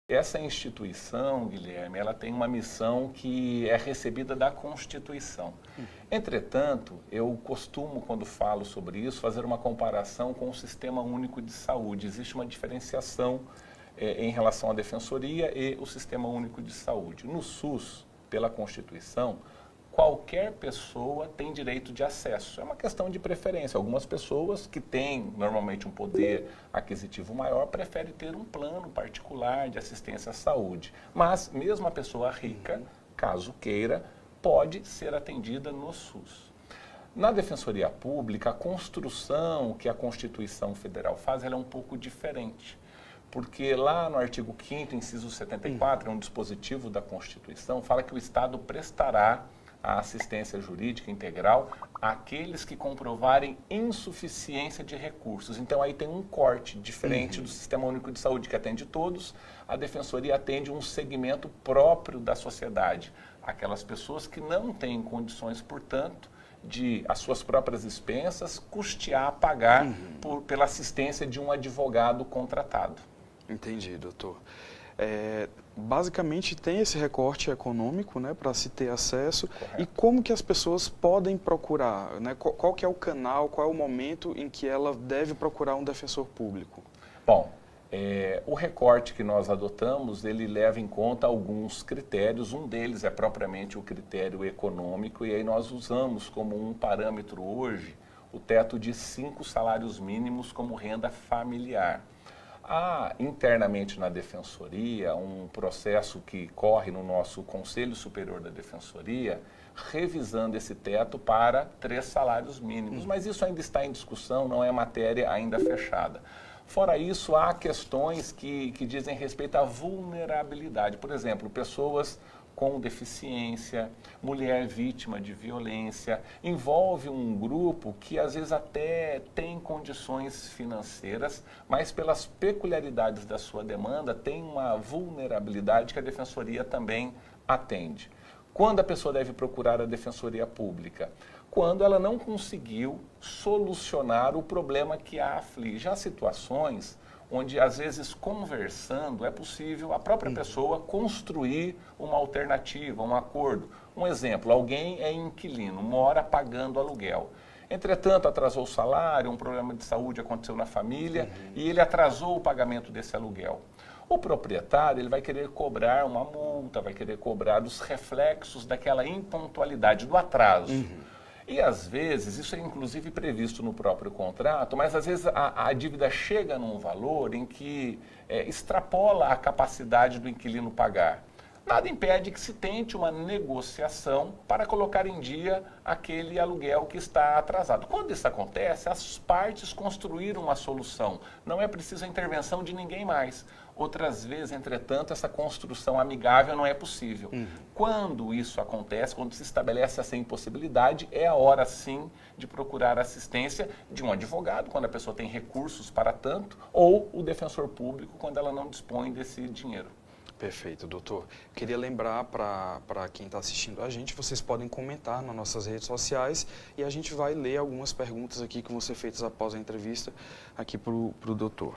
Essa instituição, Guilherme, ela tem uma missão que é recebida da Constituição. Entretanto, eu costumo, quando falo sobre isso, fazer uma comparação com o Sistema Único de Saúde. Existe uma diferenciação em relação à Defensoria e o Sistema Único de Saúde. No SUS, pela Constituição, qualquer pessoa tem direito de acesso. É uma questão de preferência. Algumas pessoas que têm normalmente um poder aquisitivo maior preferem ter um plano particular de assistência à saúde. Mas mesmo a pessoa rica, caso queira, pode ser atendida no SUS. Na Defensoria Pública, a construção que a Constituição Federal faz ela é um pouco diferente. Porque lá no artigo 5º, inciso 74, é um dispositivo da Constituição, fala que o Estado prestará a assistência jurídica integral àqueles que comprovarem insuficiência de recursos. Então, aí tem um corte diferente do Sistema Único de Saúde, que atende todos. A Defensoria atende um segmento próprio da sociedade. Aquelas pessoas que não têm condições, portanto, de as suas próprias expensas, custear, pagar pela assistência de um advogado contratado. Entendi, doutor. Basicamente tem esse recorte econômico, né, para se ter acesso. Correto. E como que as pessoas podem procurar, né? Qual que é o canal, qual é o momento em que ela deve procurar um defensor público? Bom, o recorte que nós adotamos, ele leva em conta alguns critérios. Um deles é propriamente o critério econômico, e aí nós usamos como um parâmetro hoje o teto de 5 salários mínimos como renda familiar. Há internamente na Defensoria um processo que corre no nosso Conselho Superior da Defensoria, revisando esse teto para 3 salários mínimos. Mas isso ainda está em discussão, não é matéria ainda fechada. Fora isso, há questões que dizem respeito à vulnerabilidade. Por exemplo, pessoas com deficiência, mulher vítima de violência, envolve um grupo que às vezes até tem condições financeiras, mas pelas peculiaridades da sua demanda tem uma vulnerabilidade que a Defensoria também atende. Quando a pessoa deve procurar a Defensoria Pública? Quando ela não conseguiu solucionar o problema que a aflige. Há situações onde, às vezes, conversando, é possível a própria pessoa construir uma alternativa, um acordo. Um exemplo, alguém é inquilino, mora pagando aluguel. Entretanto, atrasou o salário, um problema de saúde aconteceu na família e ele atrasou o pagamento desse aluguel. O proprietário ele vai querer cobrar uma multa, vai querer cobrar os reflexos daquela impontualidade, do atraso. E, às vezes, isso é inclusive previsto no próprio contrato, mas, às vezes, a dívida chega num valor em que extrapola a capacidade do inquilino pagar. Nada impede que se tente uma negociação para colocar em dia aquele aluguel que está atrasado. Quando isso acontece, as partes construíram uma solução. Não é preciso a intervenção de ninguém mais. Outras vezes, entretanto, essa construção amigável não é possível. Quando isso acontece, quando se estabelece essa impossibilidade, é a hora, sim, de procurar assistência de um advogado, quando a pessoa tem recursos para tanto, ou o defensor público, quando ela não dispõe desse dinheiro. Perfeito, doutor. Queria lembrar para quem está assistindo a gente, vocês podem comentar nas nossas redes sociais e a gente vai ler algumas perguntas aqui que vão ser feitas após a entrevista aqui para o doutor.